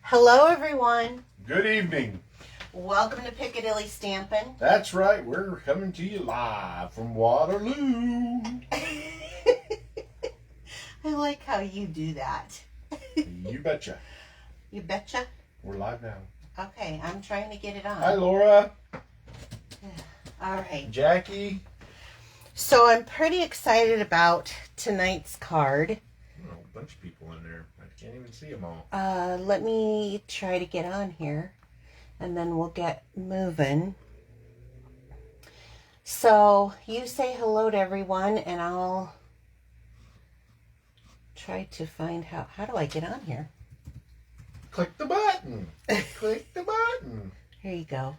Hello, everyone. Good evening. Welcome to Piccadilly Stampin'. That's right. We're coming to you live from Waterloo. I like how you do that. You betcha. You betcha? We're live now. Okay, I'm trying to get it on. Hi, Laura. All right. Jackie. So I'm pretty excited about tonight's card. Oh, a bunch of people in there. I can't even see them all. Let me try to get on here, and then we'll get moving. So you say hello to everyone, and I'll try to find how do I get on here? Click the button. Click the button. Here you go.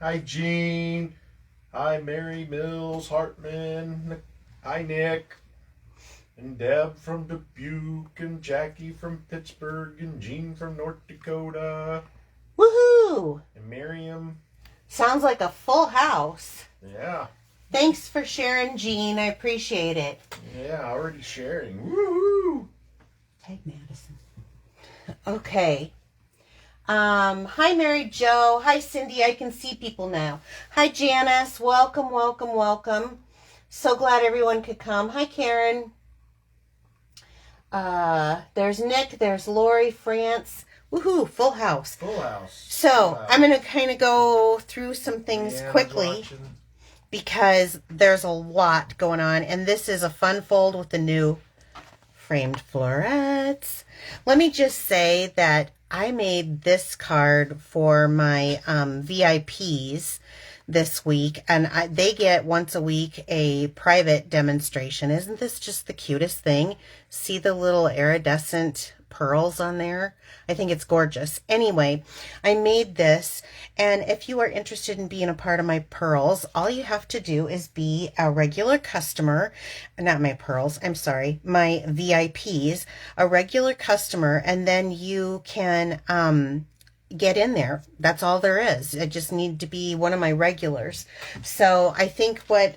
Hi, Jean. Hi, Mary Mills Hartman. Hi, Nick. And Deb from Dubuque. And Jackie from Pittsburgh. And Jean from North Dakota. Woohoo! And Miriam. Sounds like a full house. Yeah. Thanks for sharing, Jean. I appreciate it. Yeah, already sharing. Woohoo! Tag Madison. Okay. Hi, Mary Jo. Hi, Cindy. I can see people now. Hi, Janice. Welcome, welcome, welcome. So glad everyone could come. Hi, Karen. There's Nick. There's Lori, France. Woohoo, full house. Full house. So, Full house. I'm going to kind of go through some things quickly because there's a lot going on. And this is a fun fold with the new framed florets. Let me just say that I made this card for my VIPs this week, and they get once a week a private demonstration. Isn't this just the cutest thing? See the little iridescent pearls on there? I think it's gorgeous. Anyway, I made this, and if you are interested in being a part of my pearls, all you have to do is be a regular customer, not my pearls, I'm sorry, my VIPs, a regular customer, and then you can get in there. That's all there is. I just need to be one of my regulars. So I think we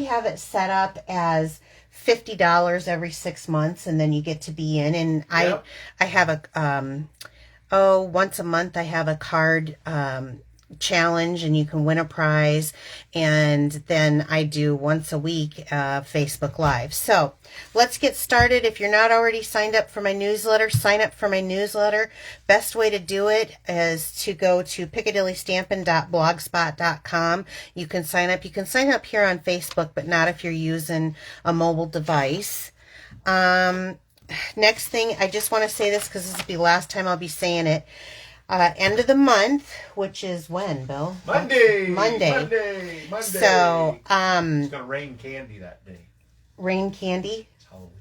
have it set up as $50 every 6 months, and then you get to be in. And yep. I have a once a month I have a card challenge, and you can win a prize. And then I do once a week Facebook Live. So let's get started. If you're not already signed up for my newsletter, sign up for my newsletter. Best way to do it is to go to piccadillystampin.blogspot.com. You can sign up. You can sign up here on Facebook, but not if you're using a mobile device. Next thing, I just want to say this because this will be the last time I'll be saying it. End of the month, which is when, Bill? Monday. So, it's gonna rain candy that day. Rain candy? It's Halloween.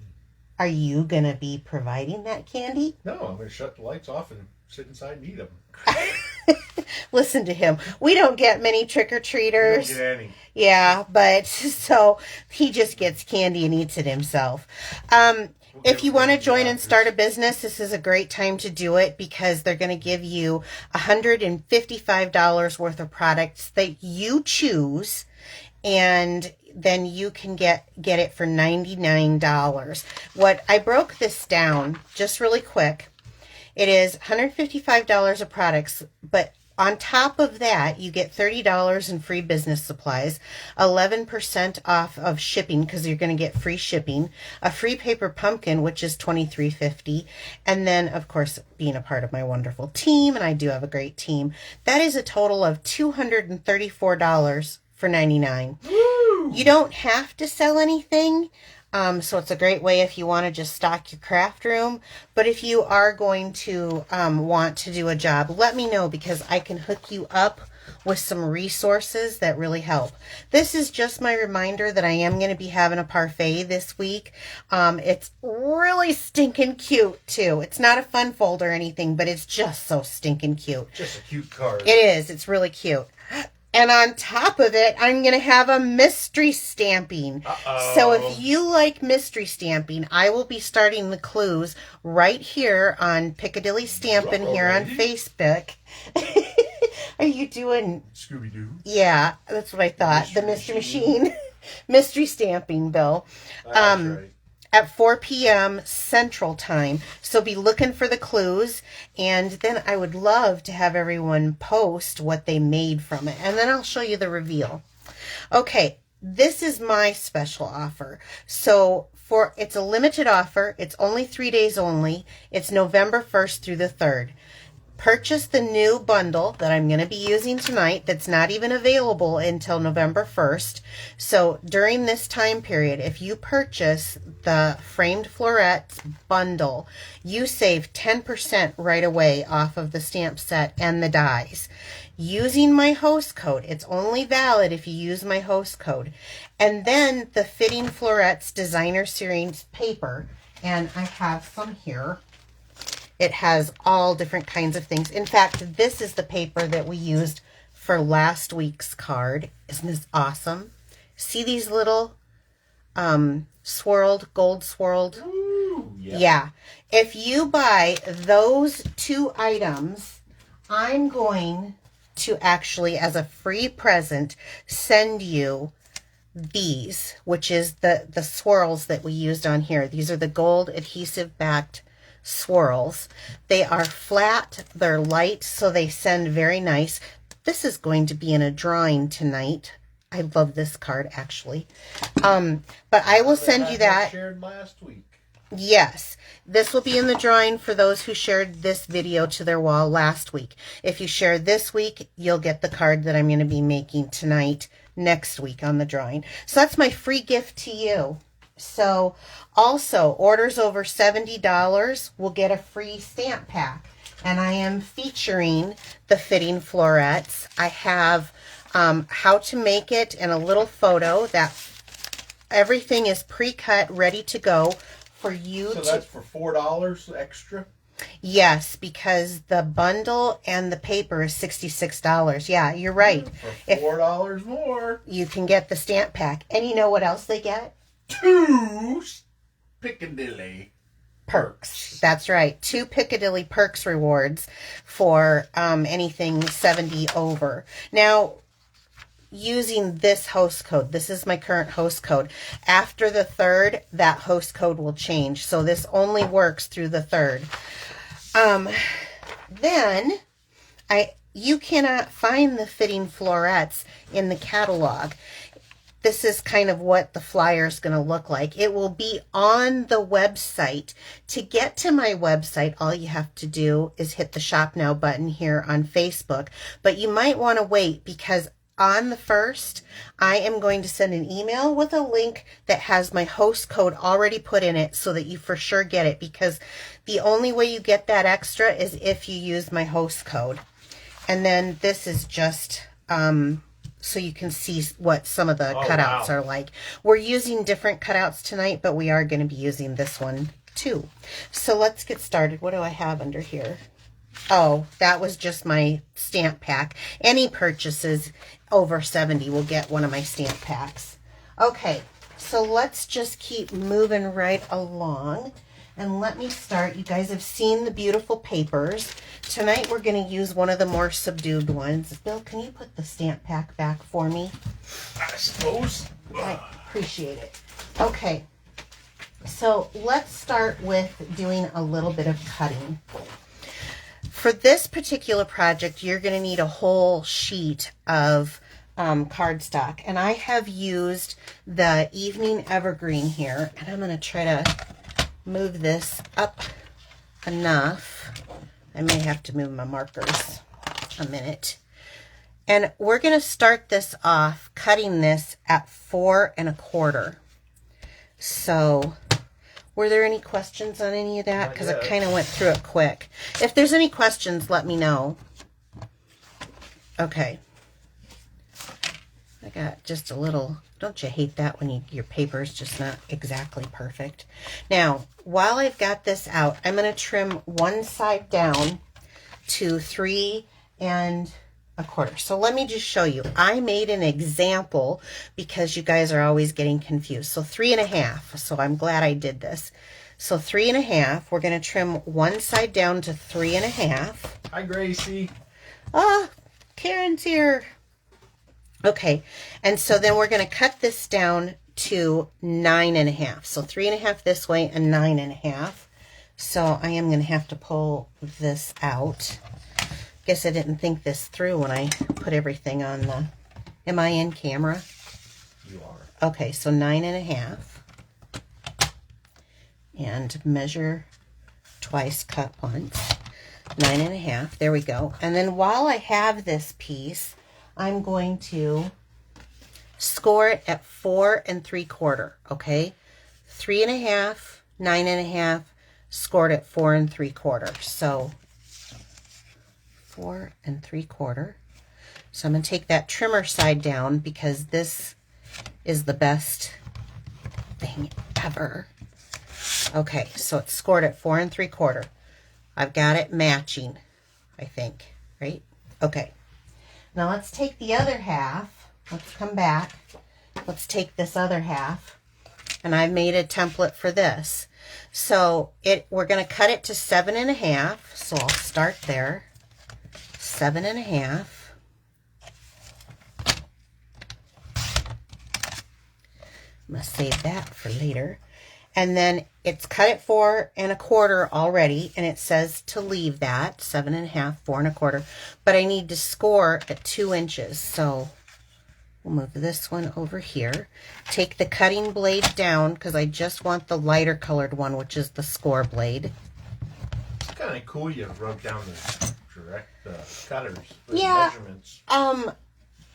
Are you gonna be providing that candy? No, I'm gonna shut the lights off and sit inside and eat them. Listen to him. We don't get many trick-or-treaters. We don't get any. Yeah, but so he just gets candy and eats it himself. If you want to join and start a business, this is a great time to do it because they're going to give you $155 worth of products that you choose, and then you can get it for $99. What I broke this down just really quick. It is $155 of products, but on top of that, you get $30 in free business supplies, 11% off of shipping because you're going to get free shipping, a free paper pumpkin, which is $23.50, and then, of course, being a part of my wonderful team, and I do have a great team, that is a total of $234 for $99. Woo! You don't have to sell anything. So it's a great way if you want to just stock your craft room. But if you are going to want to do a job, let me know because I can hook you up with some resources that really help. This is just my reminder that I am going to be having a parfait this week. It's really stinking cute too. It's not a fun fold or anything, but it's just so stinking cute. Just a cute card. It is. It's really cute. And on top of it, I'm going to have a mystery stamping. Uh-oh. So if you like mystery stamping, I will be starting the clues right here on Piccadilly Stampin' here on Facebook. Are you doing... Scooby-Doo? Yeah, that's what I thought. The Mystery Machine. Mystery stamping, Bill. That's right. at 4 p.m. Central Time. So be looking for the clues, and then I would love to have everyone post what they made from it, and then I'll show you the reveal. Okay, this is my special offer. So it's a limited offer. It's only 3 days only. It's November 1st through the 3rd. Purchase the new bundle that I'm going to be using tonight that's not even available until November 1st. So during this time period, if you purchase the Framed Florets bundle, you save 10% right away off of the stamp set and the dies. Using my host code, it's only valid if you use my host code. And then the Fitting Florets Designer Series paper, and I have some here. It has all different kinds of things. In fact, this is the paper that we used for last week's card. Isn't this awesome? See these little swirled, gold swirled? Ooh, yeah. Yeah. If you buy those 2 items, I'm going to actually, as a free present, send you these, which is the swirls that we used on here. These are the gold adhesive backed swirls. They are flat, they're light, so they send very nice. This is going to be in a drawing tonight. I love this card, actually. But I will send you that. Shared last week. Yes, this will be in the drawing for those who shared this video to their wall last week. If you share this week, you'll get the card that I'm going to be making tonight, next week on the drawing. So that's my free gift to you. So also, orders over $70 will get a free stamp pack. And I am featuring the Fitting Florets. I have how to make it and a little photo that everything is pre-cut, ready to go for you. So that's for $4 extra? Yes, because the bundle and the paper is $66. Yeah, you're right. For $4 more. You can get the stamp pack. And you know what else they get? 2 Piccadilly perks. That's right. 2 Piccadilly perks rewards for anything 70 over. Now, using this host code, this is my current host code. After the 3rd, that host code will change. So this only works through the 3rd. Then you cannot find the Fitting Florets in the catalog. This is kind of what the flyer is going to look like. It will be on the website. To get to my website, all you have to do is hit the Shop Now button here on Facebook. But you might want to wait, because on the 1st, I am going to send an email with a link that has my host code already put in it so that you for sure get it, because the only way you get that extra is if you use my host code. And then this is just so you can see what some of the cutouts are like. We're using different cutouts tonight, but we are going to be using this one too. So let's get started. What do I have under here? Oh, that was just my stamp pack. Any purchases over 70 will get one of my stamp packs. Okay, so let's just keep moving right along. And let me start. You guys have seen the beautiful papers. Tonight we're going to use one of the more subdued ones. Bill, can you put the stamp pack back for me? I suppose. I appreciate it. Okay, so let's start with doing a little bit of cutting. For this particular project, you're going to need a whole sheet of cardstock. And I have used the Evening Evergreen here. And I'm going to try to move this up enough. I may have to move my markers a minute. And we're going to start this off cutting this at 4 1/4. So, were there any questions on any of that? Because I kind of went through it quick. If there's any questions, let me know. Okay. I got just a little, don't you hate that when your paper is just not exactly perfect? Now, while I've got this out, I'm going to trim one side down to 3 1/4. So let me just show you. I made an example because you guys are always getting confused. So 3 1/2. So I'm glad I did this. So 3 1/2. We're going to trim one side down to 3 1/2. Hi, Gracie. Oh, Karen's here. Okay, and so then we're going to cut this down to 9.5. So 3.5 this way and 9.5. So I am going to have to pull this out. Guess I didn't think this through when I put everything on the... Am I in camera? You are. Okay, so 9.5. And measure twice, cut once. 9.5. There we go. And then while I have this piece, I'm going to score it at 4 3/4. Okay, 3.5, 9.5, scored at 4 3/4. So 4 3/4. So I'm going to take that trimmer side down because this is the best thing ever. Okay, so it's scored at 4 3/4. I've got it matching, I think, right? Okay. Now let's take the other half. Let's come back. Let's take this other half. And I've made a template for this. So we're going to cut it to 7.5. So I'll start there. 7.5. I'm going to save that for later. And then it's cut at 4 1/4 already, and it says to leave that 7.5, 4 1/4. But I need to score at 2 inches. So we'll move this one over here. Take the cutting blade down because I just want the lighter colored one, which is the score blade. It's kind of cool you wrote down the direct cutters, yeah, measurements.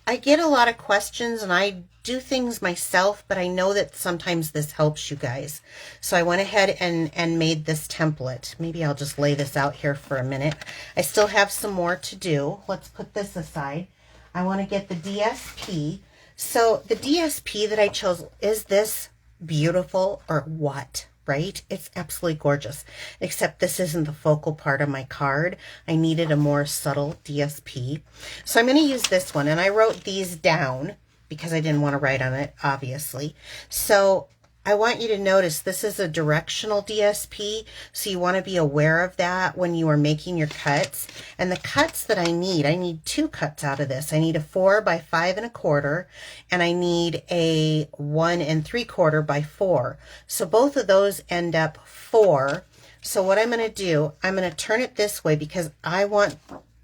I get a lot of questions and I do things myself, but I know that sometimes this helps you guys. So I went ahead and made this template. Maybe I'll just lay this out here for a minute. I still have some more to do. Let's put this aside. I want to get the DSP. So the DSP that I chose, is this beautiful or what? Right? It's absolutely gorgeous. Except this isn't the focal part of my card. I needed a more subtle DSP. So I'm going to use this one. And I wrote these down because I didn't want to write on it, obviously. So I want you to notice this is a directional DSP. So you want to be aware of that when you are making your cuts. And the cuts that I need 2 cuts out of this. I need a 4 by 5 1/4, and I need a 1 3/4 by 4. So both of those end up 4. So what I'm going to do, I'm going to turn it this way because I want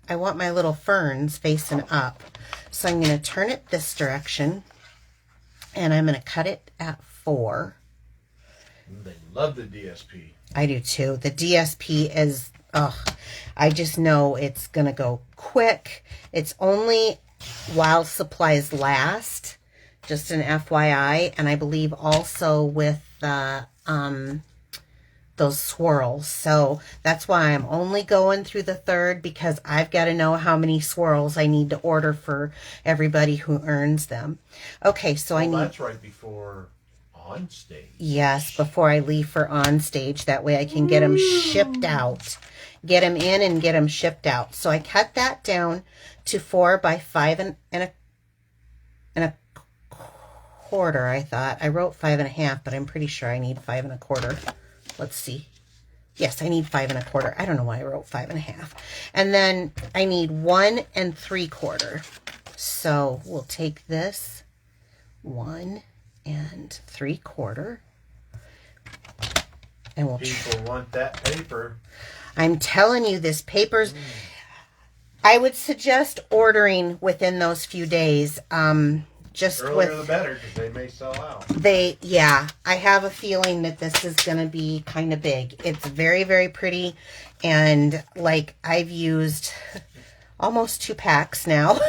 my little ferns facing up. So I'm going to turn it this direction, and I'm going to cut it at 4. They love the DSP. I do too. The DSP is, I just know it's going to go quick. It's only while supplies last, just an FYI. And I believe also with those swirls. So that's why I'm only going through the 3rd, because I've got to know how many swirls I need to order for everybody who earns them. Okay, so I need... That's right before on stage. Yes, before I leave for on stage. That way I can get them shipped out. Get them in and get them shipped out. So I cut that down to 4 by 5 1/4, I thought. I wrote 5 1/2, but I'm pretty sure I need 5 1/4. Let's see. Yes, I need 5 1/4. I don't know why I wrote 5 1/2. And then I need 1 3/4. So we'll take this 1 3/4. And we'll... People want that paper. I'm telling you, this paper's... I would suggest ordering within those few days. Just earlier the better, because they may sell out. Yeah, I have a feeling that this is going to be kind of big. It's very, very pretty. And like I've used almost 2 packs now.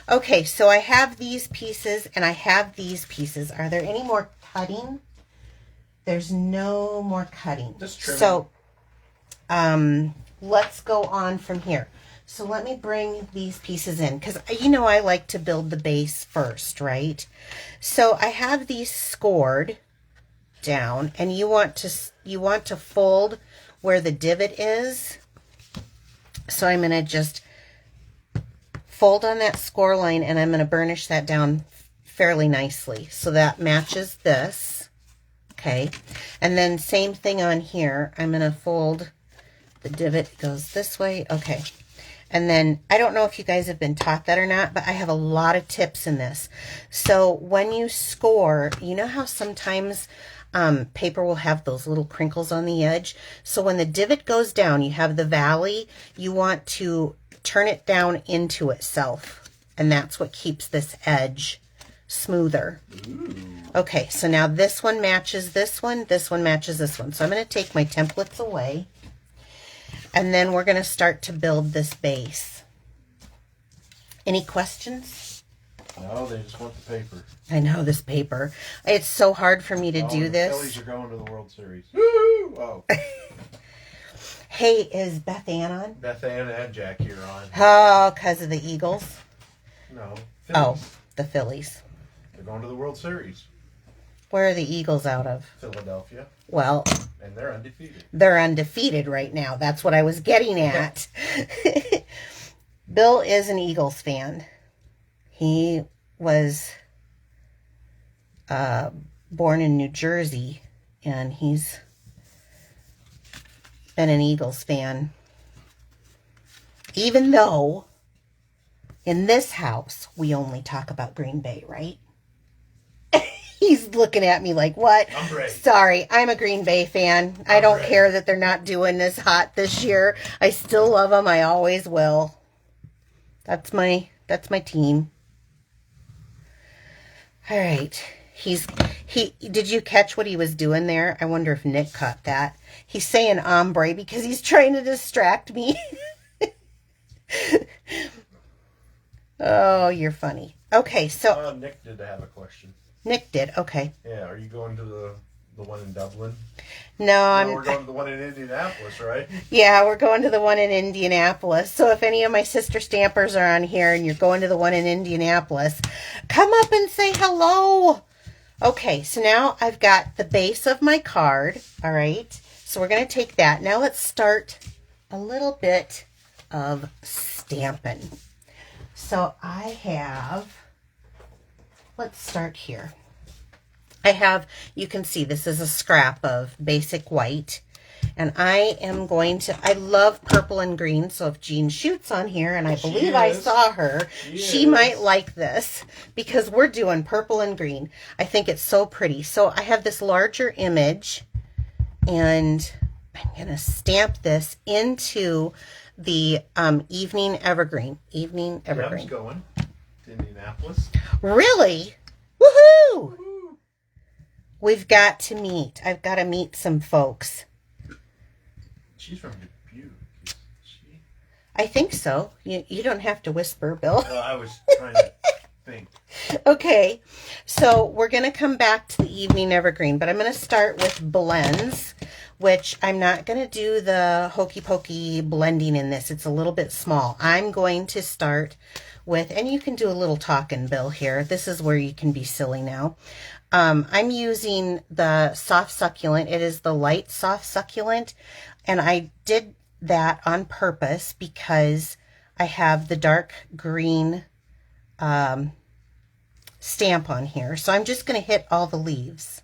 Okay, so I have these pieces and I have these pieces. Are there any more cutting? There's no more cutting. Just trimming. So let's go on from here. So let me bring these pieces in, because you know I like to build the base first, right? So I have these scored down, and you want to fold where the divot is. So I'm going to just fold on that score line, and I'm going to burnish that down fairly nicely. So that matches this. Okay. And then same thing on here. I'm going to fold, the divot goes this way. Okay. And then, I don't know if you guys have been taught that or not, but I have a lot of tips in this. So when you score, you know how sometimes paper will have those little crinkles on the edge? So when the divot goes down, you have the valley, you want to turn it down into itself. And that's what keeps this edge smoother. Ooh. Okay, so now this one matches this one matches this one. So I'm going to take my templates away. And then we're going to start to build this base. Any questions? No, they just want the paper. I know this paper. It's so hard for me to do the this. Phillies are going to the World Series. Woo! Oh. Hey, is Beth Ann on? Beth Ann and Jackie are on. Oh, because of the Eagles? No. Phillies. Oh, the Phillies. They're going to the World Series. Where are the Eagles out of? Philadelphia. Well, and they're undefeated. They're undefeated right now. That's what I was getting at. Bill is an Eagles fan. He was born in New Jersey, and he's been an Eagles fan. Even though in this house, we only talk about Green Bay, right? He's looking at me like, what? Sorry, I'm a Green Bay fan. I don't care that they're not doing this hot this year. I still love them. I always will. That's my team. All right. Did you catch what he was doing there? I wonder if Nick caught that. He's saying ombre because he's trying to distract me. Oh, you're funny. Okay, so Nick did have a question. Nick did. Okay. Yeah, are you going to the one in Dublin? No, we're going to the one in Indianapolis, right? Yeah, we're going to the one in Indianapolis. So if any of my sister stampers are on here and you're going to the one in Indianapolis, come up and say hello. Okay, so now I've got the base of my card. All right. So we're going to take that. Now let's start a little bit of Stampin'. So I have, let's start here. I have, you can see this is a scrap of basic white. And I am going to, I love purple and green. So if Jean shoots on here, and I believe I saw her, she might like this because we're doing purple and green. I think it's so pretty. So I have this larger image and I'm going to stamp this into the evening evergreen. Evening evergreen. I'm going to Indianapolis. Really? Woohoo! We've got to meet. I've got to meet some folks. She's from Dubuque, is she? I think so. You don't have to whisper, Bill. Well, I was trying to think. Okay, so we're going to come back to the evening evergreen, but I'm going to start with blends, which I'm not going to do the hokey pokey blending in this. It's a little bit small. I'm going to start with, and you can do a little talking, Bill, here. This is where you can be silly now. I'm using the soft succulent. It is the light soft succulent, and I did that on purpose because I have the dark green stamp on here. So I'm just going to hit all the leaves.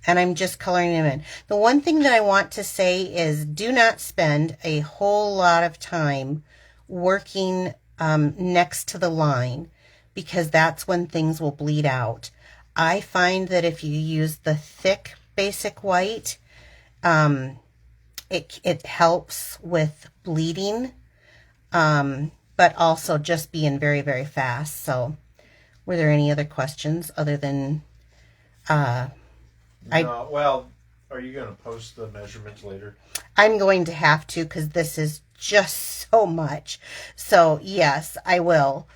And I'm just coloring them in. The one thing that I want to say is do not spend a whole lot of time working next to the line, because that's when things will bleed out. I find that if you use the thick basic white, it helps with bleeding, but also just being very, very fast. So were there any other questions other than... well, are you going to post the measurements later? I'm going to have to, because this is just so much. So yes, I will.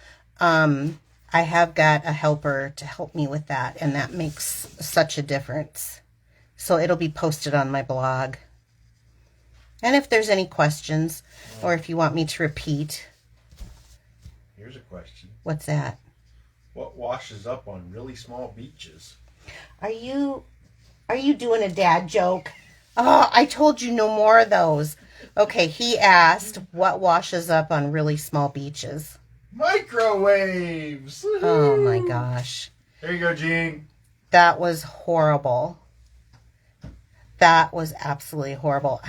I have got a helper to help me with that, and that makes such a difference. So it'll be posted on my blog. And if there's any questions, or if you want me to repeat. Here's a question. What's that? What washes up on really small beaches? Are you doing a dad joke? Oh, I told you no more of those. Okay, he asked what washes up on really small beaches. Microwaves! Oh my gosh. There you go, Jean. That was horrible. That was absolutely horrible.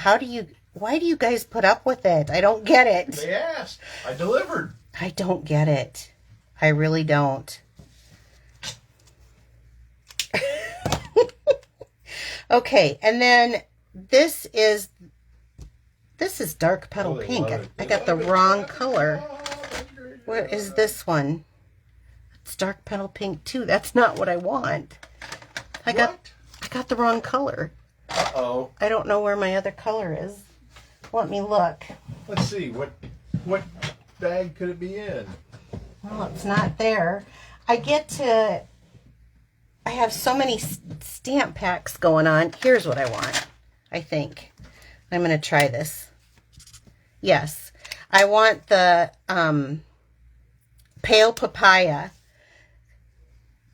Why do you guys put up with it? I don't get it. They asked. I delivered. I don't get it. I really don't. Okay, and then this is dark petal pink. I got the wrong color. What is this one? It's dark petal pink too. That's not what I want. I got the wrong color. Uh-oh. I don't know where my other color is. Let me look. Let's see. What bag could it be in? Well, it's not there. I have so many stamp packs going on. Here's what I want, I think. I'm going to try this. Yes. I want the pale papaya.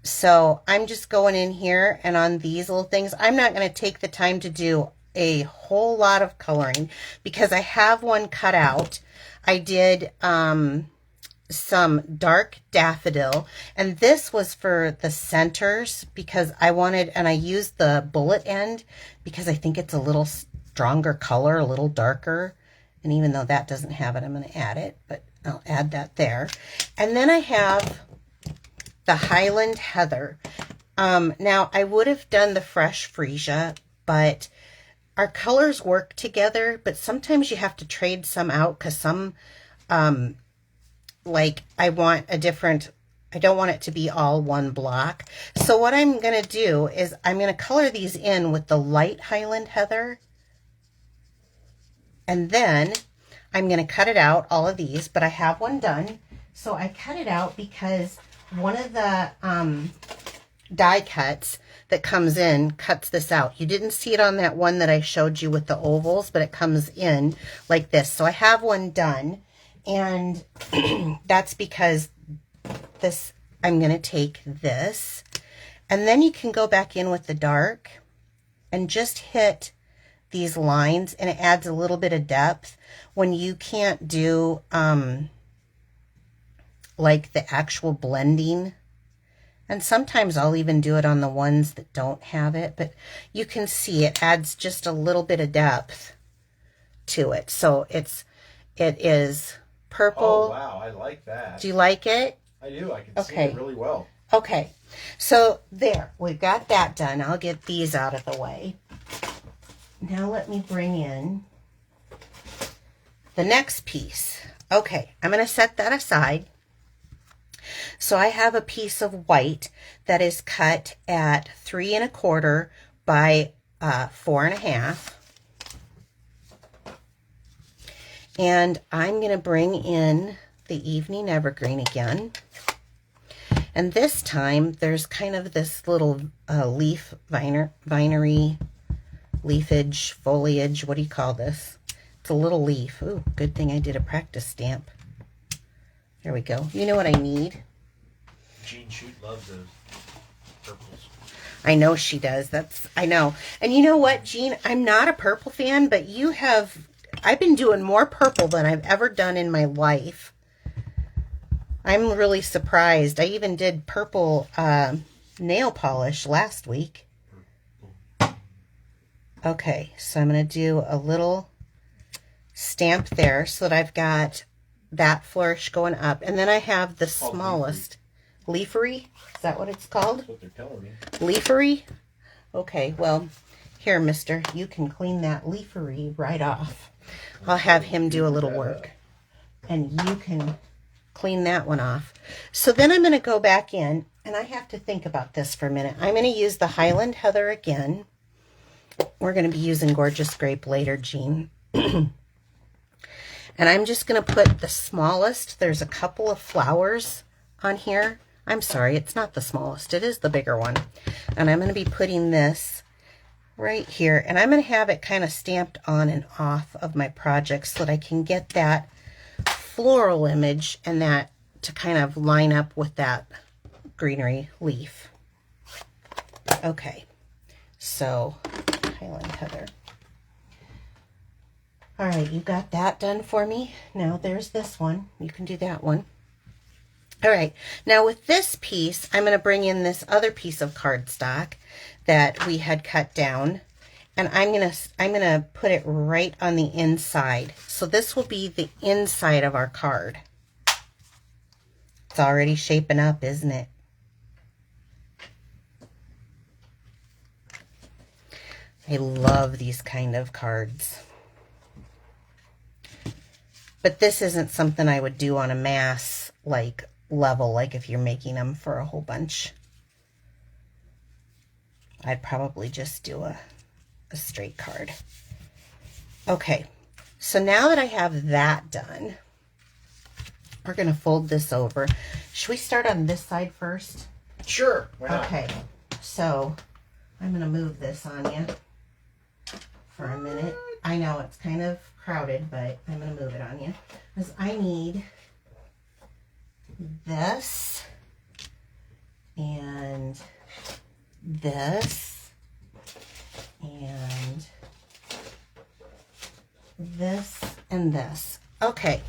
So I'm just going in here and on these little things. I'm not going to take the time to do a whole lot of coloring because I have one cut out. I did some dark daffodil, and this was for the centers because I wanted, and I used the bullet end because I think it's a little stronger color, a little darker. And even though that doesn't have it, I'm going to add it, but I'll add that there. And then I have the Highland Heather. Now I would have done the fresh freesia, but our colors work together, but sometimes you have to trade some out because some, like I want a different, I don't want it to be all one block. So what I'm going to do is I'm going to color these in with the light Highland Heather. And then I'm going to cut it out, all of these, but I have one done. So I cut it out because one of the die cuts that comes in cuts this out. You didn't see it on that one that I showed you with the ovals, but it comes in like this. So I have one done, and that's because this, I'm going to take this, and then you can go back in with the dark and just hit these lines, and it adds a little bit of depth when you can't do like the actual blending. And sometimes I'll even do it on the ones that don't have it, but you can see it adds just a little bit of depth to it. So it is purple. Oh, wow. I like that. Do you like it? I do. I can see it really well. Okay. So there, we've got that done. I'll get these out of the way. Now let me bring in the next piece. Okay, I'm going to set that aside. So I have a piece of white that is cut at 3 1/4 by 4 1/2. And I'm going to bring in the Evening Evergreen again. And this time there's kind of this little leaf vinery, leafage, foliage. What do you call this? It's a little leaf. Ooh, good thing I did a practice stamp. There we go. You know what I need? Jean Shoot loves those purples. I know she does. I know. And you know what, Jean? I'm not a purple fan, but I've been doing more purple than I've ever done in my life. I'm really surprised. I even did purple nail polish last week. Okay, so I'm going to do a little stamp there so that I've got that flourish going up. And then I have the smallest. Leafery? Is that what it's called? That's what they're telling me. Leafery? Okay, well, here, mister, you can clean that leafery right off. I'll have him do a little work. And you can clean that one off. So then I'm going to go back in, and I have to think about this for a minute. I'm going to use the Highland Heather again. We're going to be using Gorgeous Grape later, Jean. And I'm just going to put the smallest. There's a couple of flowers on here. I'm sorry, it's not the smallest. It is the bigger one. And I'm going to be putting this right here. And I'm going to have it kind of stamped on and off of my project so that I can get that floral image and that to kind of line up with that greenery leaf. Okay, so Highland Heather. All right, you got that done for me. Now there's this one. You can do that one. All right, now with this piece, I'm going to bring in this other piece of cardstock that we had cut down, And I'm gonna put it right on the inside. So this will be the inside of our card. It's already shaping up, isn't it? I love these kind of cards. But this isn't something I would do on a mass level, like if you're making them for a whole bunch. I'd probably just do a straight card. Okay, so now that I have that done, we're going to fold this over. Should we start on this side first? Sure. Why not? Okay, so I'm going to move this on you for a minute. I know it's kind of crowded, but I'm going to move it on you. Because I need this and this and this and this. Okay,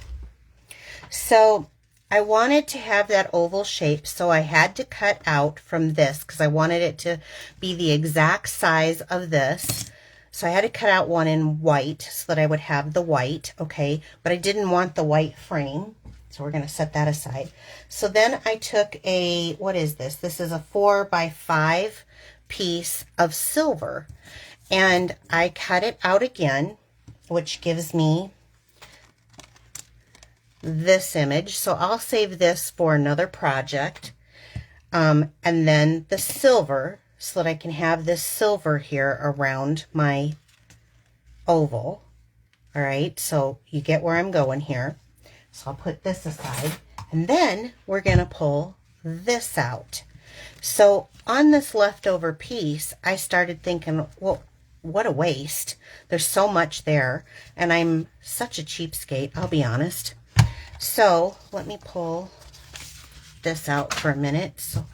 so I wanted to have that oval shape, so I had to cut out from this because I wanted it to be the exact size of this. So I had to cut out one in white so that I would have the white, okay? But I didn't want the white frame, so we're going to set that aside. So then I took a, what is this? This is a 4x5 piece of silver. And I cut it out again, which gives me this image. So I'll save this for another project. And then the silver, so that I can have this silver here around my oval. All right, so you get where I'm going here. So I'll put this aside, and then we're going to pull this out. So on this leftover piece, I started thinking, well, what a waste. There's so much there, and I'm such a cheapskate, I'll be honest. So let me pull this out for a minute. So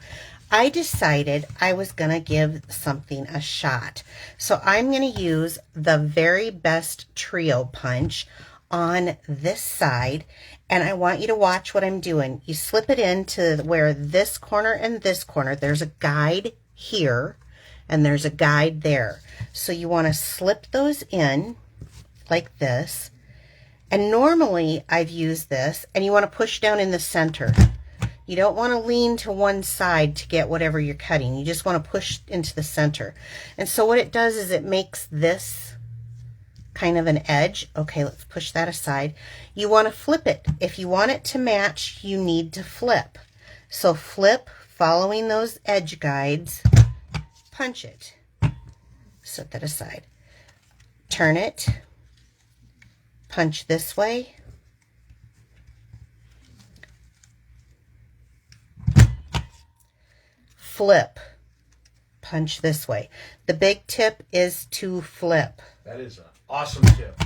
I decided I was going to give something a shot. So I'm going to use the very best trio punch on this side. And I want you to watch what I'm doing. You slip it into where this corner and this corner, there's a guide here and there's a guide there. So you want to slip those in like this. And normally I've used this, and you want to push down in the center. You don't want to lean to one side to get whatever you're cutting. You just want to push into the center. And so what it does is it makes this kind of an edge. Okay, let's push that aside. You want to flip it. If you want it to match, you need to flip. So flip, following those edge guides, punch it. Set that aside. Turn it, punch this way. Flip, punch this way. The big tip is to flip. That is an awesome tip.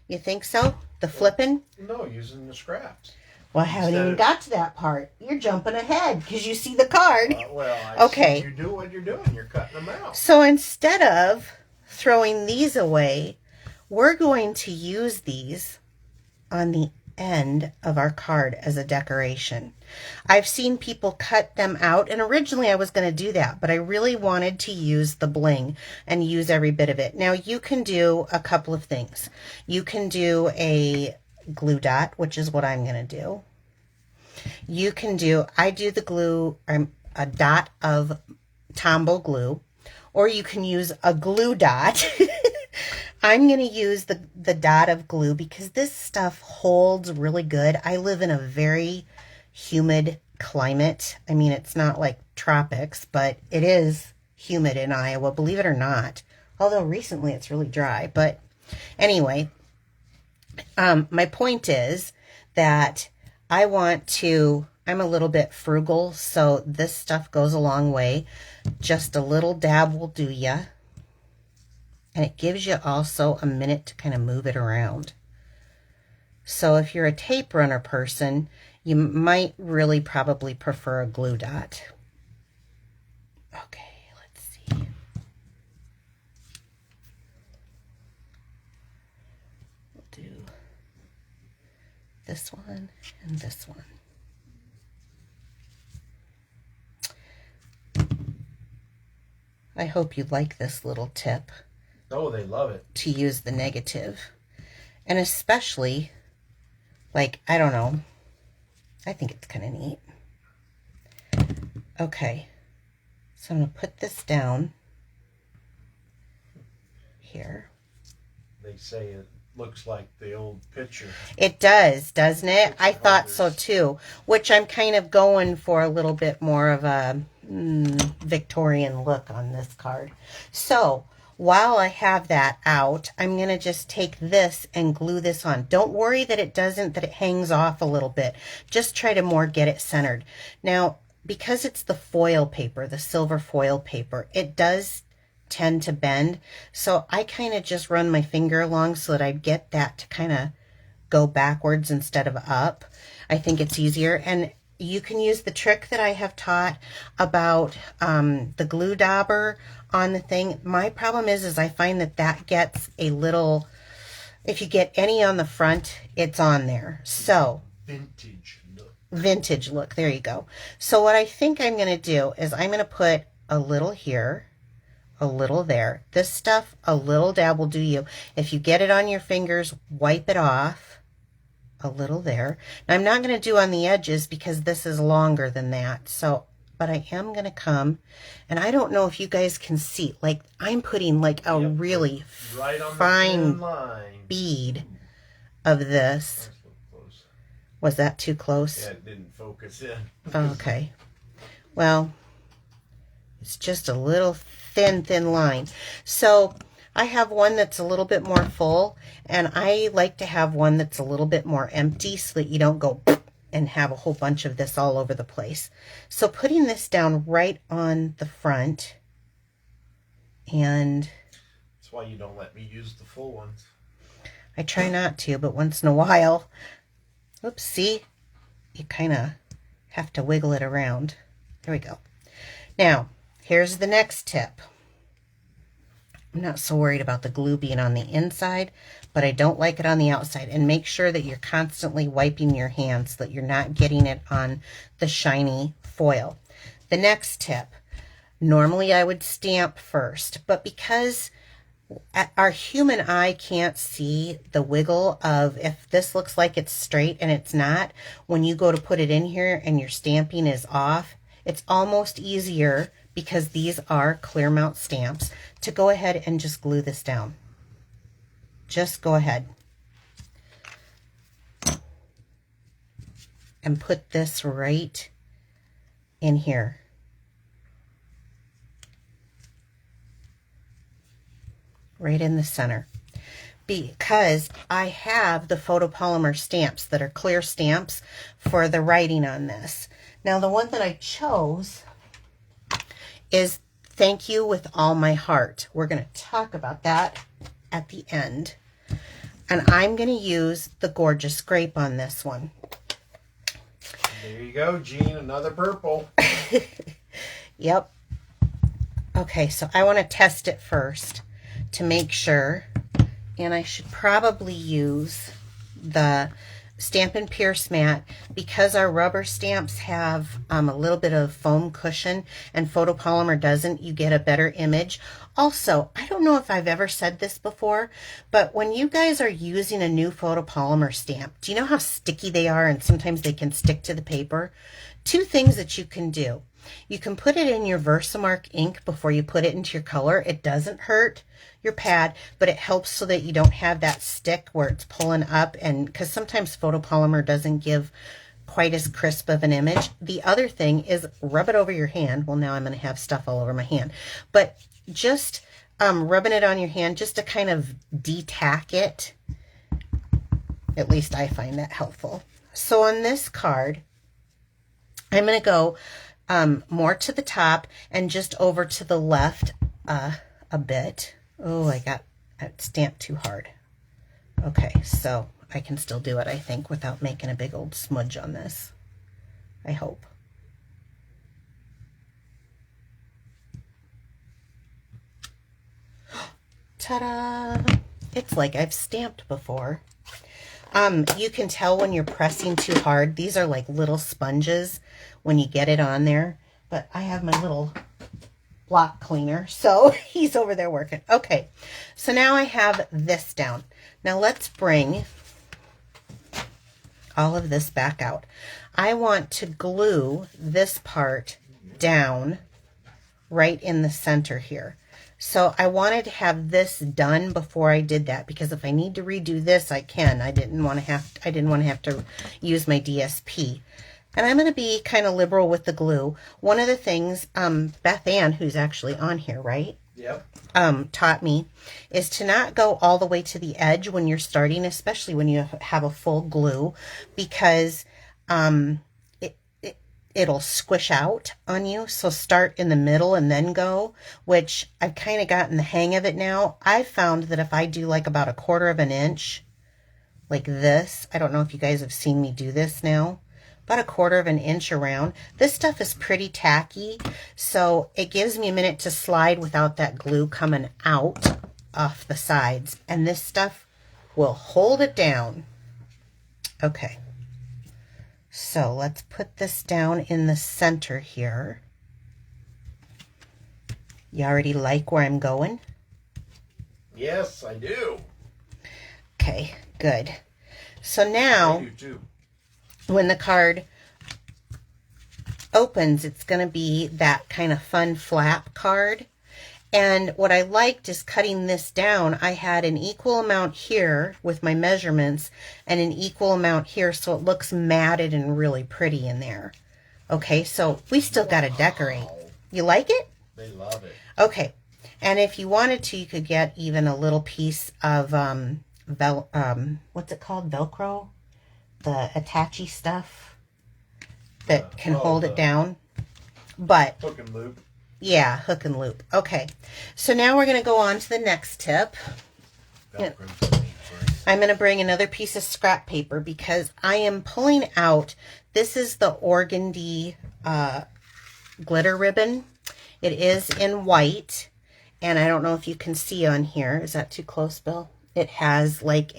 You think so? The flipping? No, using the scraps. Well, I haven't even got to that part. You're jumping ahead because you see the card. Okay. You do what you're doing. You're cutting them out. So instead of throwing these away, we're going to use these on the end of our card as a decoration. I've seen people cut them out, and originally I was going to do that, but I really wanted to use the bling and use every bit of it. Now you can do a couple of things. You can do a glue dot, which is what I'm going to do. You can do, I do the glue, a dot of Tombow glue, or you can use a glue dot. I'm going to use the dot of glue because this stuff holds really good. I live in a very humid climate. I mean, it's not like tropics, but it is humid in Iowa, believe it or not. Although recently it's really dry. But anyway, my point is that I'm a little bit frugal, so this stuff goes a long way. Just a little dab will do ya. And it gives you also a minute to kind of move it around. So if you're a tape runner person, you might really probably prefer a glue dot. Okay, let's see. We'll do this one and this one. I hope you like this little tip. Oh, they love it. To use the negative. And especially, like, I don't know. I think it's kind of neat. Okay. So I'm going to put this down here. They say it looks like the old picture. It does, doesn't it? I thought so too, which I'm kind of going for a little bit more of a Victorian look on this card. So while I have that out, I'm going to just take this and glue this on. Don't worry that it hangs off a little bit. Just try to more get it centered. Now, because it's the foil paper, the silver foil paper, it does tend to bend. So I kind of just run my finger along so that I get that to kind of go backwards instead of up. I think it's easier. And you can use the trick that I have taught about the glue dauber on the thing. My problem is I find that gets a little, if you get any on the front, it's on there. So vintage look, there you go. So what I think I'm going to do is I'm going to put a little here, a little there. This stuff, a little dab will do you. If you get it on your fingers, wipe it off. A little there. Now, I'm not going to do on the edges because this is longer than that. So, but I am going to come, and I don't know if you guys can see, like I'm putting like a really fine bead of this. Was that too close? Yeah, it didn't focus in. Okay. Well, it's just a little thin line. So I have one that's a little bit more full, and I like to have one that's a little bit more empty so that you don't go and have a whole bunch of this all over the place. So putting this down right on the front, and that's why you don't let me use the full ones. I try not to, but once in a while, oops, see, you kind of have to wiggle it around. There we go. Now, here's the next tip. I'm not so worried about the glue being on the inside, but I don't like it on the outside. And make sure that you're constantly wiping your hands so that you're not getting it on the shiny foil. The next tip, normally I would stamp first, but because our human eye can't see the wiggle of if this looks like it's straight and it's not, when you go to put it in here and your stamping is off, it's almost easier, because these are clear mount stamps, to go ahead and just glue this down. Just go ahead and put this right in here. Right in the center. Because I have the photopolymer stamps that are clear stamps for the writing on this. Now the one that I chose is Thank You With All My Heart. We're going to talk about that at the end. And I'm going to use the Gorgeous Grape on this one. There you go, Jean, another purple. Yep. Okay, so I want to test it first to make sure. And I should probably use the Stampin' Pierce mat, because our rubber stamps have a little bit of foam cushion and photopolymer doesn't. You get a better image. Also, I don't know if I've ever said this before, but when you guys are using a new photopolymer stamp, do you know how sticky they are, and sometimes they can stick to the paper? Two things that you can do. You can put it in your Versamark ink before you put it into your color. It doesn't hurt your pad, but it helps so that you don't have that stick where it's pulling up, and because sometimes photopolymer doesn't give quite as crisp of an image. The other thing is rub it over your hand. Well, now I'm going to have stuff all over my hand, but just rubbing it on your hand just to kind of de-tack it. At least I find that helpful. So on this card, I'm going to go more to the top and just over to the left a bit. Oh, I got it stamped too hard. Okay, so I can still do it, I think, without making a big old smudge on this. I hope. Ta-da! It's like I've stamped before. You can tell when you're pressing too hard. These are like little sponges when you get it on there. But I have my little block cleaner. So he's over there working. Okay, so now I have this down. Now let's bring all of this back out. I want to glue this part down right in the center here. So I wanted to have this done before I did that, because if I need to redo this, I can. I didn't want to have to use my DSP. And I'm going to be kind of liberal with the glue. One of the things Beth Ann, who's actually on here, right? Yep. Taught me is to not go all the way to the edge when you're starting, especially when you have a full glue, because it'll squish out on you. So start in the middle and then go, which I've kind of gotten the hang of it now. I've found that if I do like about 1/4 of an inch like this, I don't know if you guys have seen me do this now, about 1/4 of an inch around. This stuff is pretty tacky, so it gives me a minute to slide without that glue coming out off the sides, and this stuff will hold it down. Okay, so let's put this down in the center here. You already like where I'm going? Yes, I do. Okay, good. So now, I do too. When the card opens, it's going to be that kind of fun flap card. And what I liked is cutting this down. I had an equal amount here with my measurements and an equal amount here, so it looks matted and really pretty in there. Okay, so we still got to decorate. You like it? They love it. Okay, and if you wanted to, you could get even a little piece of what's it called? Velcro? The attachy stuff that can hold it down. But hook and loop. Yeah, hook and loop. Okay, so now we're going to go on to the next tip. I'm going to bring another piece of scrap paper because I am pulling out, this is the organdy glitter ribbon. It is in white, and I don't know if you can see on here. Is that too close, Bill? It has like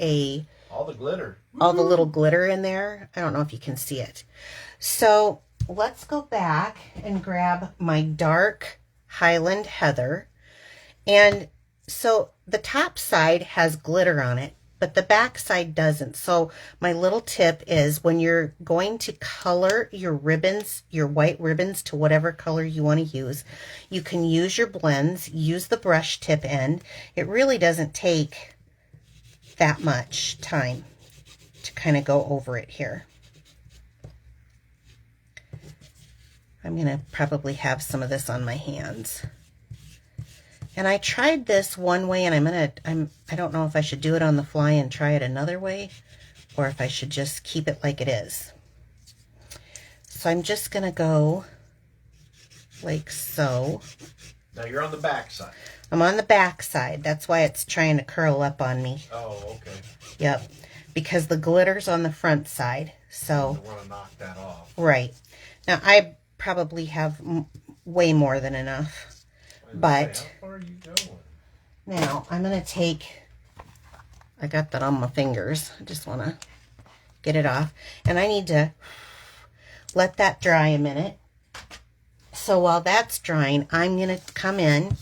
all the glitter. All the little glitter in there. I don't know if you can see it. So let's go back and grab my dark Highland Heather. And so the top side has glitter on it, but the back side doesn't. So my little tip is when you're going to color your ribbons, your white ribbons, to whatever color you want to use, you can use your blends, use the brush tip end. It really doesn't take that much time to kind of go over it here. I'm going to probably have some of this on my hands. And I tried this one way, and I don't know if I should do it on the fly and try it another way, or if I should just keep it like it is. So I'm just going to go like so. Now you're on the back side. I'm on the back side. That's why it's trying to curl up on me. Oh, okay. Yep. Because the glitter's on the front side. So you want to knock that off. Right. Now, I probably have way more than enough. But how far are you going? Now, I'm going to take, I got that on my fingers. I just want to get it off. And I need to let that dry a minute. So while that's drying, I'm going to come in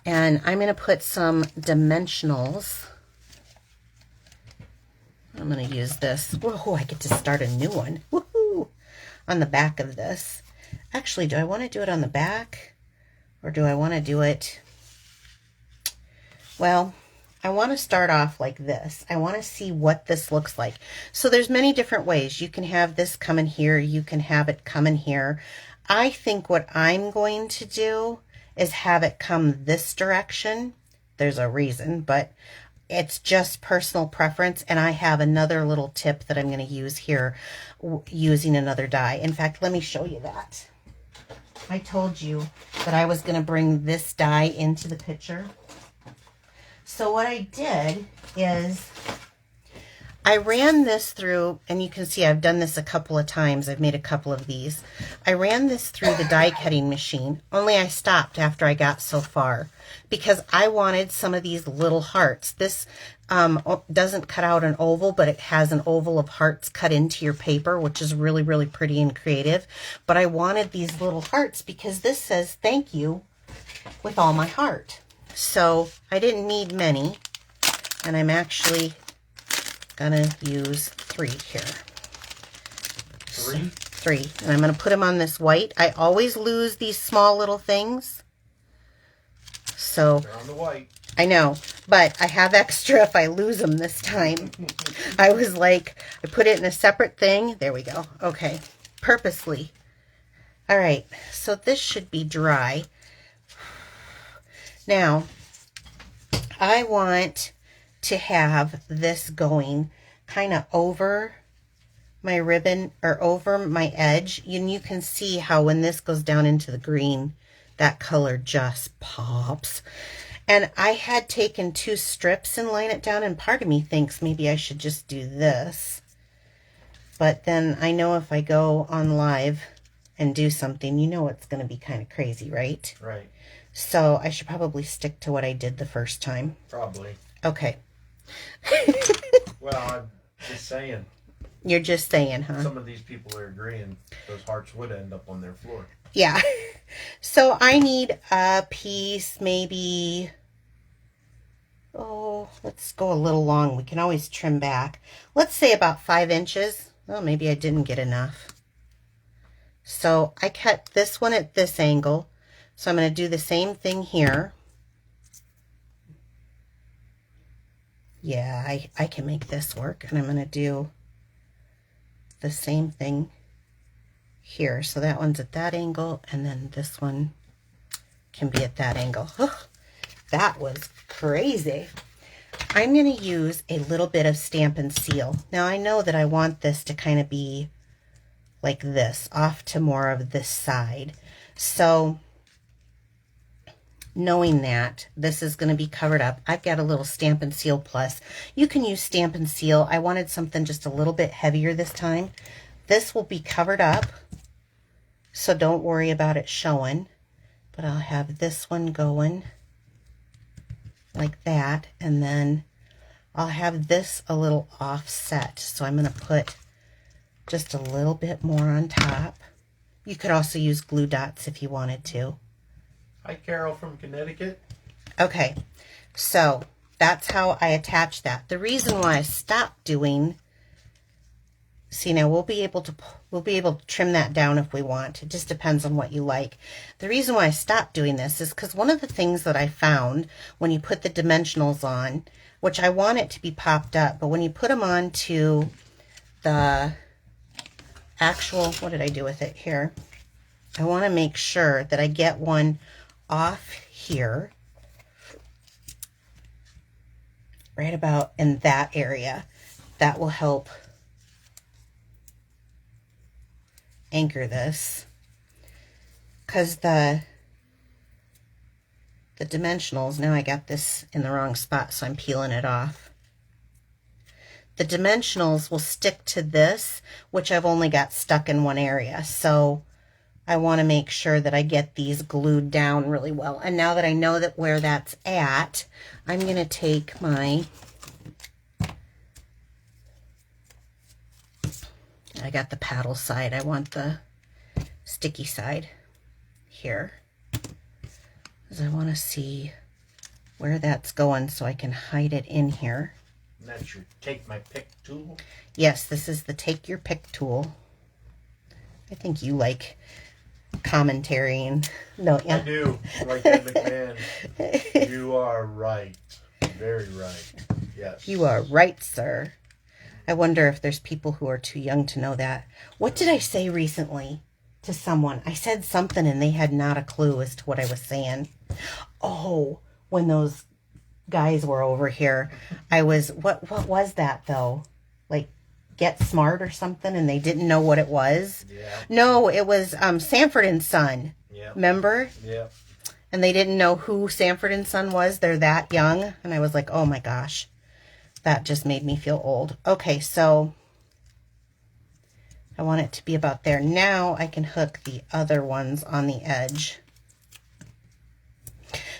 and I'm going to put some dimensionals. I'm going to use this. Whoa, I get to start a new one. Woohoo! On the back of this. Actually, do I want to do it on the back? Or do I want to do it... Well, I want to start off like this. I want to see what this looks like. So there's many different ways. You can have this come in here. You can have it come in here. I think what I'm going to do is have it come this direction. There's a reason, but it's just personal preference. And I have another little tip that I'm going to use here using another die. In fact, let me show you that. I told you that I was going to bring this die into the picture. So what I did is I ran this through, and you can see I've done this a couple of times. I've made a couple of these. I ran this through the die cutting machine, only I stopped after I got so far because I wanted some of these little hearts. This doesn't cut out an oval, but it has an oval of hearts cut into your paper, which is really, really pretty and creative. But I wanted these little hearts because this says thank you with all my heart. So I didn't need many, and I'm actually gonna use 3 here. 3? 3, and I'm gonna put them on this white. I always lose these small little things. So they're on the white. I know, but I have extra if I lose them this time. I was like, I put it in a separate thing. There we go. Okay, purposely. All right, so this should be dry. Now, I want to have this going kind of over my ribbon or over my edge. And you can see how when this goes down into the green, that color just pops. And I had taken 2 strips and line it down, and part of me thinks maybe I should just do this. But then I know if I go on live and do something, you know it's going to be kind of crazy, right? Right. So I should probably stick to what I did the first time. Probably. Okay. Well, I'm just saying. You're just saying, huh? Some of these people are agreeing those hearts would end up on their floor. Yeah. So I need a piece, maybe, oh, let's go a little long. We can always trim back. Let's say about 5 inches. Oh, maybe I didn't get enough. So I cut this one at this angle. So I'm going to do the same thing here. Yeah, I can make this work. And I'm going to do the same thing here. So that one's at that angle, and then this one can be at that angle. Oh, that was crazy. I'm going to use a little bit of Stampin' Seal. Now I know that I want this to kind of be like this, off to more of this side. So knowing that this is going to be covered up, I've got a little Stampin' Seal Plus. You can use Stampin' Seal. I wanted something just a little bit heavier this time. This will be covered up, so don't worry about it showing. But I'll have this one going like that, and then I'll have this a little offset. So I'm going to put just a little bit more on top. You could also use glue dots if you wanted to. Hi, Carol from Connecticut. Okay, so that's how I attach that. The reason why I stopped doing, see, now we'll be able to trim that down if we want. It just depends on what you like. The reason why I stopped doing this is because one of the things that I found when you put the dimensionals on, which I want it to be popped up, but when you put them on to the actual, what did I do with it here? I want to make sure that I get one off here, right about in that area. That will help anchor this, because the dimensionals, now I got this in the wrong spot, so I'm peeling it off. The dimensionals will stick to this, which I've only got stuck in one area. So I want to make sure that I get these glued down really well. And now that I know that where that's at, I'm going to take my, I got the paddle side. I want the sticky side here, because I want to see where that's going so I can hide it in here. And that's your take my pick tool? Yes, this is the take your pick tool. I think you like commentary, and don't you? I do. Like Ed McMahon. You are right. Very right. Yes. You are right, sir. I wonder if there's people who are too young to know that. What did I say recently to someone? I said something and they had not a clue as to what I was saying. Oh, when those guys were over here, I was, what was that though? Like, Get Smart or something, and they didn't know what it was. Yeah. No, it was Sanford and Son. Yeah. Remember? Yeah. And they didn't know who Sanford and Son was. They're that young. And I was like, oh my gosh. That just made me feel old. Okay, so I want it to be about there. Now I can hook the other ones on the edge.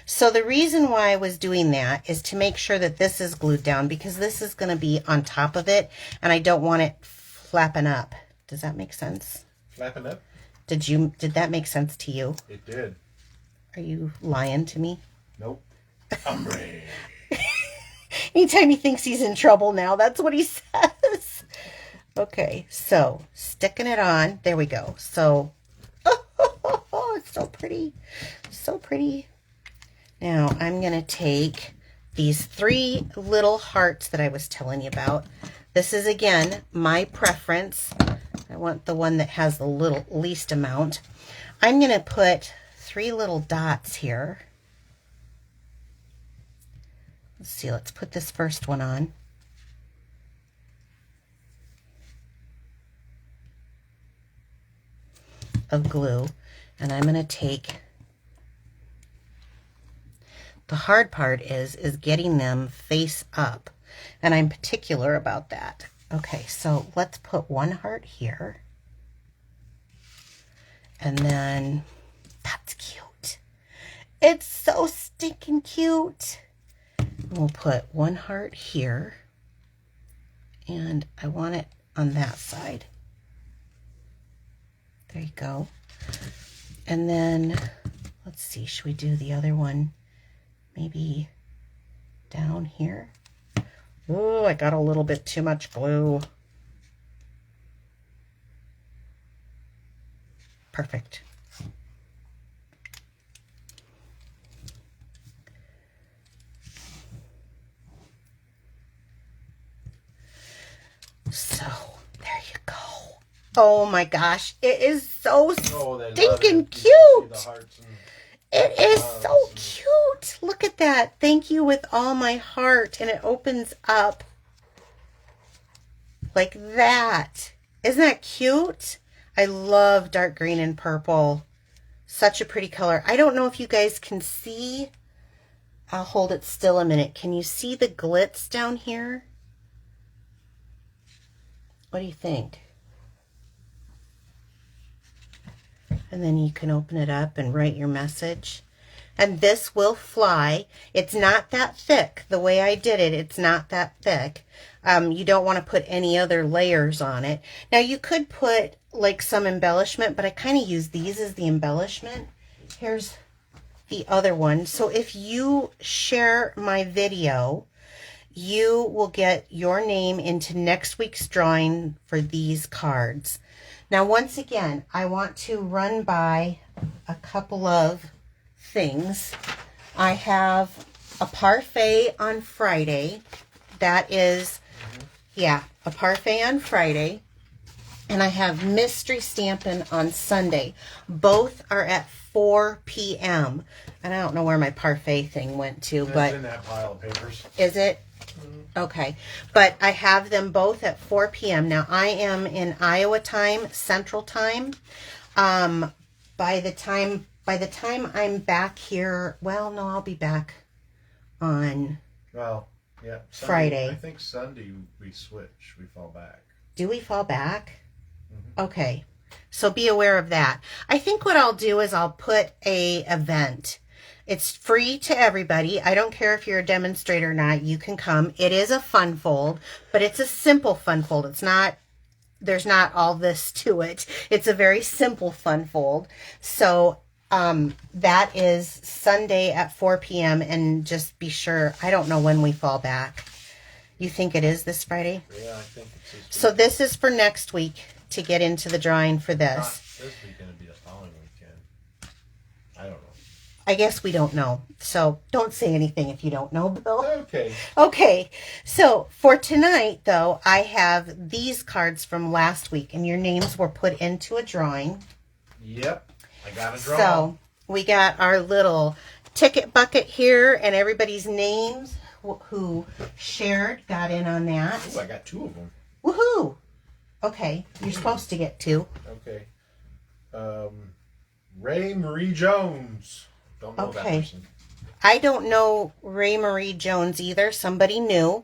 So the reason why I was doing that is to make sure that this is glued down, because this is going to be on top of it, and I don't want it flapping up. Does that make sense? Flapping up? Did that make sense to you? It did. Are you lying to me? Nope. I'm ready. Anytime he thinks he's in trouble now, that's what he says. Okay, so sticking it on. There we go. So, oh, it's so pretty. So pretty. Now, I'm going to take these 3 little hearts that I was telling you about. This is, again, my preference. I want the one that has the least amount. I'm going to put 3 little dots here. Let's see, let's put this first one on. Of glue. And I'm going to take, the hard part is getting them face up. And I'm particular about that. Okay, so let's put 1 heart here. And then, that's cute. It's so stinking cute. We'll put 1 heart here. And I want it on that side. There you go. And then, let's see, should we do the other one maybe down here? Oh, I got a little bit too much glue. Perfect. So, there you go. Oh my gosh, it is so stinking cute. It is so cute. Look at that. Thank you with all my heart. And it opens up like that. Isn't that cute? I love dark green and purple. Such a pretty color. I don't know if you guys can see. I'll hold it still a minute. Can you see the glitz down here? What do you think? And then you can open it up and write your message. And this will fly. It's not that thick. The way I did it, it's not that thick. You don't want to put any other layers on it. Now you could put like some embellishment, but I kind of use these as the embellishment. Here's the other one. So if you share my video, you will get your name into next week's drawing for these cards. Now, once again, I want to run by a couple of things. I have a parfait on Friday. That is, yeah, a parfait on Friday. And I have Mystery Stampin' on Sunday. Both are at 4 p.m. And I don't know where my parfait thing went to, but it's in that pile of papers. Is it? Okay, but I have them both at 4 p.m. Now, I am in Iowa time, Central Time. By the time I'm back here, well, no, I'll be back on Sunday, Friday. I think Sunday we switch. We fall back. Do we fall back? Okay, so be aware of that. I think what I'll do is I'll put a event. It's free to everybody. I don't care if you're a demonstrator or not. You can come. It is a fun fold, but it's a simple fun fold. It's not, there's not all this to it. It's a very simple fun fold. So that is Sunday at 4 p.m. And just be sure, I don't know when we fall back. You think it is this Friday? Yeah, I think it's this week. So this is for next week to get into the drawing for this. Not this weekend, it'll be the following weekend. I don't know. I guess we don't know. So don't say anything if you don't know, Bill. Okay. Okay. So for tonight, though, I have these cards from last week, and your names were put into a drawing. Yep. I got a draw. So we got our little ticket bucket here, and everybody's names who shared got in on that. Ooh, I got 2 of them. Woohoo! Okay. You're supposed to get 2. Okay. Ray Marie Jones. Don't know that person. I don't know Ray Marie Jones either. Somebody new.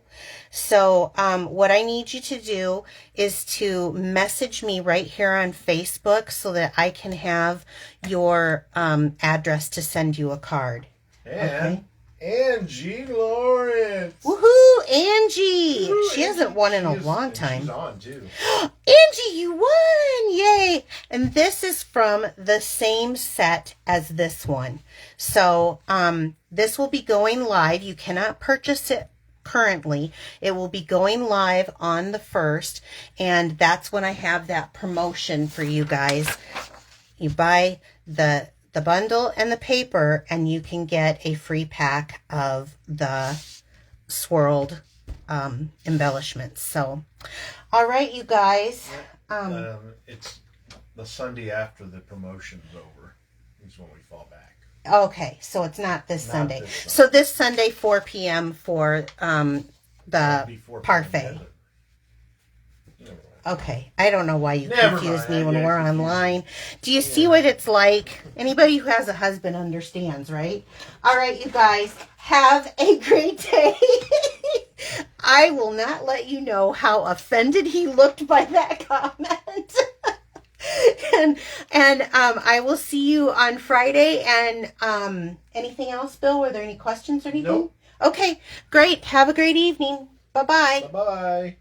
So what I need you to do is to message me right here on Facebook so that I can have your address to send you a card. And Angie Lawrence. Woohoo, Angie. Ooh, She hasn't won in a long time. She's on too. Angie, you won! Yay! And this is from the same set as this one. So this will be going live. You cannot purchase it currently. It will be going live on the 1st, and that's when I have that promotion for you guys. You buy the bundle and the paper, and you can get a free pack of the swirled embellishments. So, all right, you guys. It's the Sunday after the promotion's over is when we fall back. Okay, so it's not this Sunday. So this Sunday, 4 p.m. for the parfait. Okay, I don't know why you confuse me when we're online. Do you see what it's like? Anybody who has a husband understands, right? All right, you guys, have a great day. I will not let you know how offended he looked by that comment. and I will see you on Friday. And anything else, Bill? Were there any questions or anything? Nope. Okay, great. Have a great evening. Bye-bye. Bye-bye.